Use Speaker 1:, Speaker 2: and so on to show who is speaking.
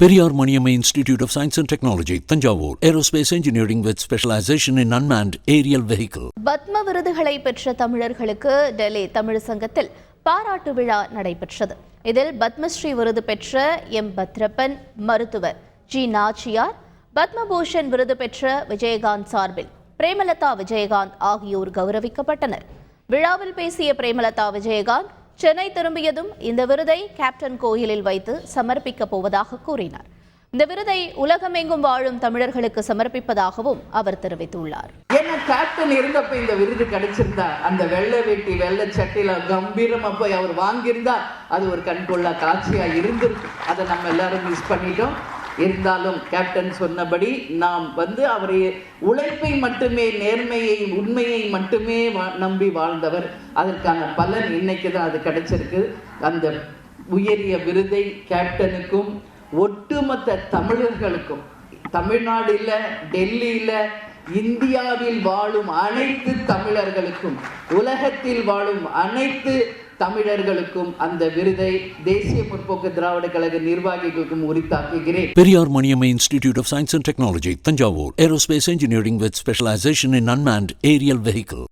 Speaker 1: Periyar Maniamma Institute of Science and Technology, Thanjavur. Aerospace Engineering with specialization in unmanned aerial vehicle.
Speaker 2: Padma விருதுகளை பெற்ற தமிழர்களுக்கு டெல்லி தமிழ் சங்கத்தில் பாராட்டு விழா நடைபெற்றது. இதில் பத்மஸ்ரீ விருது பெற்ற எம் பத்ரப்பன், மருத்துவர் ஜி நாச்சியார், பத்மபூஷன் விருது பெற்ற விஜயகாந்த் சார்பில் பிரேமலதா விஜயகாந்த் ஆகியோர் கௌரவிக்கப்பட்டனர். விழாவில் பேசிய பிரேமலதா விஜயகாந்த், சென்னை திரும்பியதும் இந்த விருதை கேப்டன் கோயிலில் வைத்து சமர்ப்பிக்கப் போவதாக கூறினார். இந்த விருதை உலகமெங்கும் வாழும் தமிழர்களுக்கு சமர்ப்பிப்பதாகவும் அவர் தெரிவித்துள்ளார்.
Speaker 3: ஏன்னா கேப்டன் இருந்தப்ப இந்த விருது கிடைச்சிருந்தா, அந்த வெள்ளை வேட்டி வெள்ளை சட்டையில கம்பீரமா போய் அவர் வாங்கியிருந்தா அது ஒரு கண்கொள்ளா காட்சியா இருந்திருக்கு. அதை நம்ம எல்லாரும் மிஸ் பண்ணிட்டோம். இருந்தாலும் கேப்டன் சொன்னபடி நாம் அவரை உழைப்பை மட்டுமே, நேர்மையை, உண்மையை மட்டுமே நம்பி வாழ்ந்தவர். அதற்கான பலன் இன்னைக்கு தான் அது கிடைச்சிருக்கு. அந்த உயரிய விருதை கேப்டனுக்கும் ஒட்டுமொத்த தமிழர்களுக்கும், தமிழ்நாடுல, டெல்லியில, இந்தியாவில் வாழும் அனைத்து தமிழர்களுக்கும், உலகத்தில் வாழும் அனைத்து தமிழர்களுக்கும் அந்த விருதை தேசிய முற்போக்கு திராவிட கழக நிர்வாகிகளுக்கும் உரித்தாக்குகிறேன்.
Speaker 1: Periyar Maniamma Institute of Science and Technology, Thanjavur. Aerospace Engineering with specialization in unmanned aerial vehicle.